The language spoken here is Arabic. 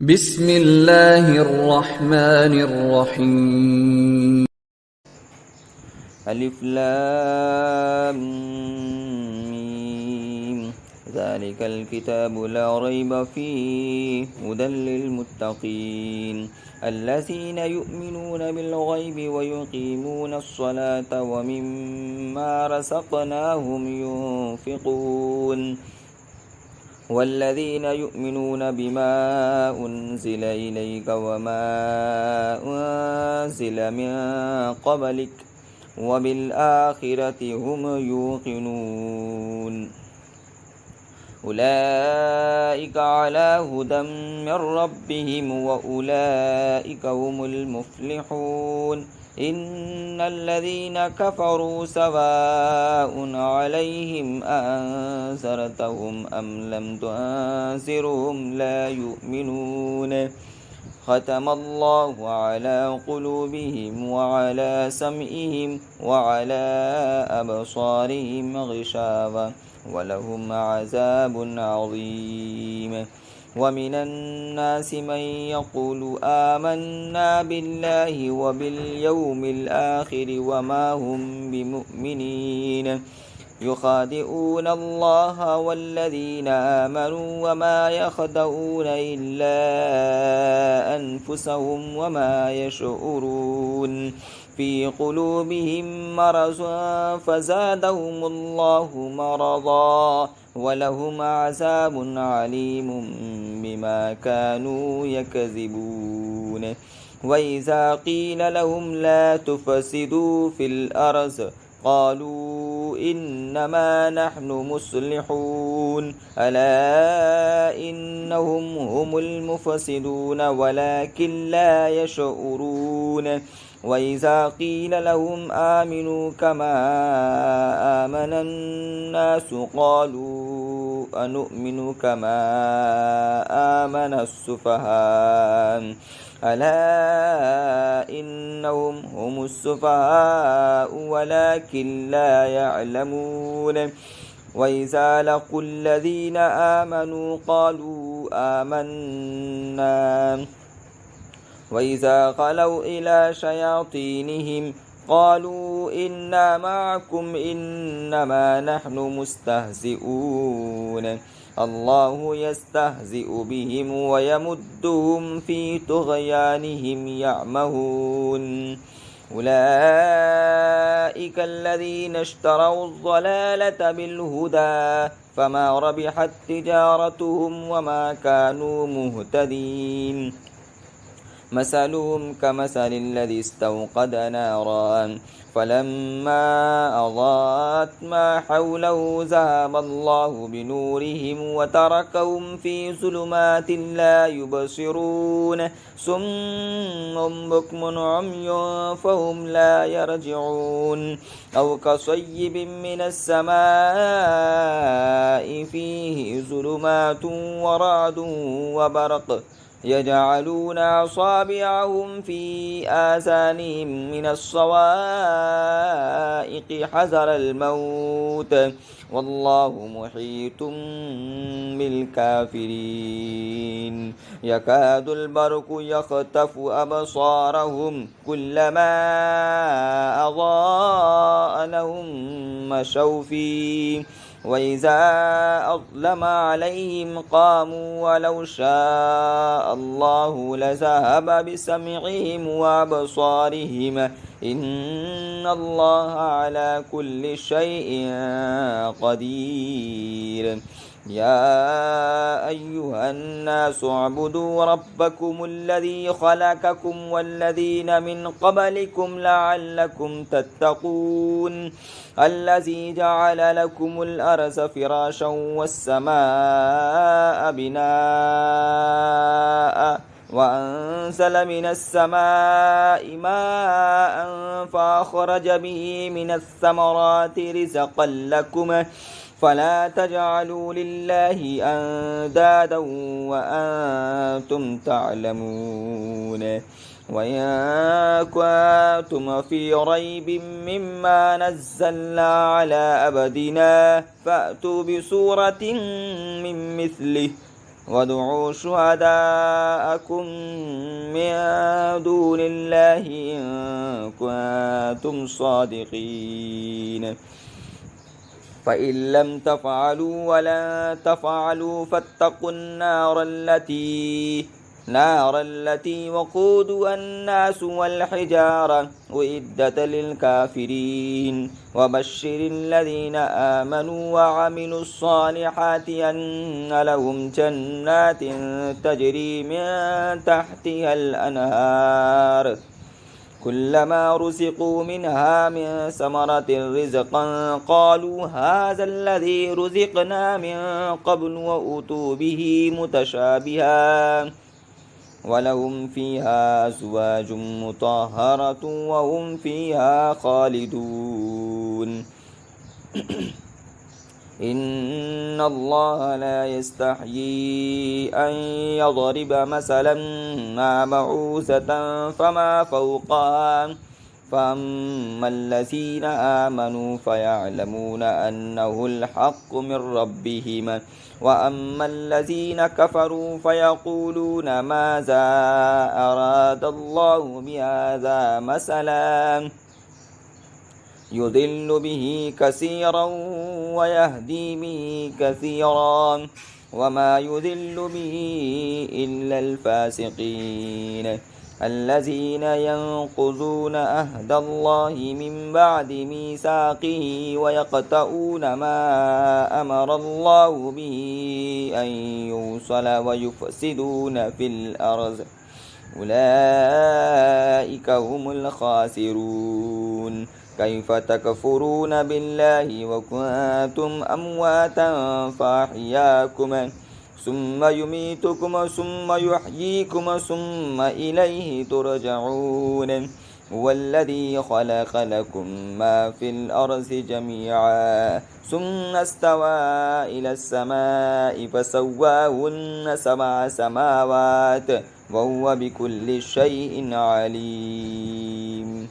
بسم الله الرحمن الرحيم. ألف لام ميم. ذلك الكتاب لا ريب فيه هدى للمتقين الذين يؤمنون بالغيب ويقيمون الصلاة ومما رزقناهم ينفقون والذين يؤمنون بما أنزل إليك وما أنزل من قبلك وبالآخرة هم يوقنون أولئك على هدى من ربهم وأولئك هم المفلحون إن الذين كفروا سواء عليهم أنذرتهم أم لم تنذرهم لا يؤمنون ختم الله على قلوبهم وعلى سمعهم وعلى أبصارهم غشاوة ولهم عذاب عظيم ومن الناس من يقول آمنا بالله وباليوم الآخر وما هم بمؤمنين يخادعون الله والذين آمنوا وما يخدعون إلا أنفسهم وما يشعرون في قلوبهم مرض فزادهم الله مرضا ولهم عذاب عليم بما كانوا يكذبون وإذا قيل لهم لا تفسدوا في الأرض قالوا إنما نحن مصلحون ألا إنهم هم المفسدون ولكن لا يشعرون وإذا قيل لهم آمنوا كما آمن الناس قالوا أنؤمن كما آمن السفهاء ألا إنهم هم السفهاء ولكن لا يعلمون وإذا لقوا الذين آمنوا قالوا آمنا وإذا خلوا إلى شياطينهم قالوا إنا معكم إنما نحن مستهزئون الله يستهزئ بهم ويمدهم في طغيانهم يعمهون أولئك الذين اشتروا الضلالة بالهدى فما ربحت تجارتهم وما كانوا مهتدين مثلهم كمثل الذي استوقد نارا فلما أضاءت ما حوله ذهب الله بنورهم وتركهم في ظلمات لا يبصرون صم بكم عمي فهم لا يرجعون أو كصيب من السماء فيه ظلمات ورعد وبرق يجعلون أصابعهم في آذانهم من الصواعق حذر الموت والله محيط بالكافرين يكاد البرق يخطف أبصارهم كلما أضاء لهم مشوا فيه وإذا أظلم عليهم قاموا ولو شاء الله لذهب بسمعهم وأبصارهم إن الله على كل شيء قدير يا أيها الناس اعبدوا ربكم الذي خلقكم والذين من قبلكم لعلكم تتقون الذي جعل لكم الأرض فراشا والسماء بناء وأنزل من السماء ماء فأخرج به من الثمرات رزقا لكم فلا تجعلوا لله أندادا وأنتم تعلمون وإن كنتم في ريب مما نزلنا على عبدنا فأتوا بسورة من مثله وادعوا شهداءكم من دون الله إن كنتم صادقين فإن لم تفعلوا ولن تفعلوا فاتقوا النار التي وقودها الناس والحجارة أعدت للكافرين وبشر الذين آمنوا وعملوا الصالحات أن لهم جنات تجري من تحتها الأنهار كلما رزقوا منها من ثمرة رزقا قالوا هذا الذي رزقنا من قبل وأتوا به متشابها ولهم فيها أزواج مطهرة وهم فيها خالدون إن الله لا يستحيي أن يضرب مثلا ما بعوثة فما فوقها فأما الذين آمنوا فيعلمون أنه الحق من ربهم وأما الذين كفروا فيقولون ماذا أراد الله بهذا مثلا يضل به كثيرا ويهدي به كثيرا وما يضل به إلا الفاسقين الذين ينقضون عهد الله من بعد ميثاقه ويقطعون ما أمر الله به أن يوصل ويفسدون في الأرض أولئك هم الخاسرون كيف تكفرون بالله وكنتم أمواتا فأحياكم ثم يميتكم ثم يحييكم ثم إليه ترجعون هو الذي خلق لكم ما في الأرض جميعا ثم استوى إلى السماء فسواهن 7 سماوات وهو بكل شيء عليم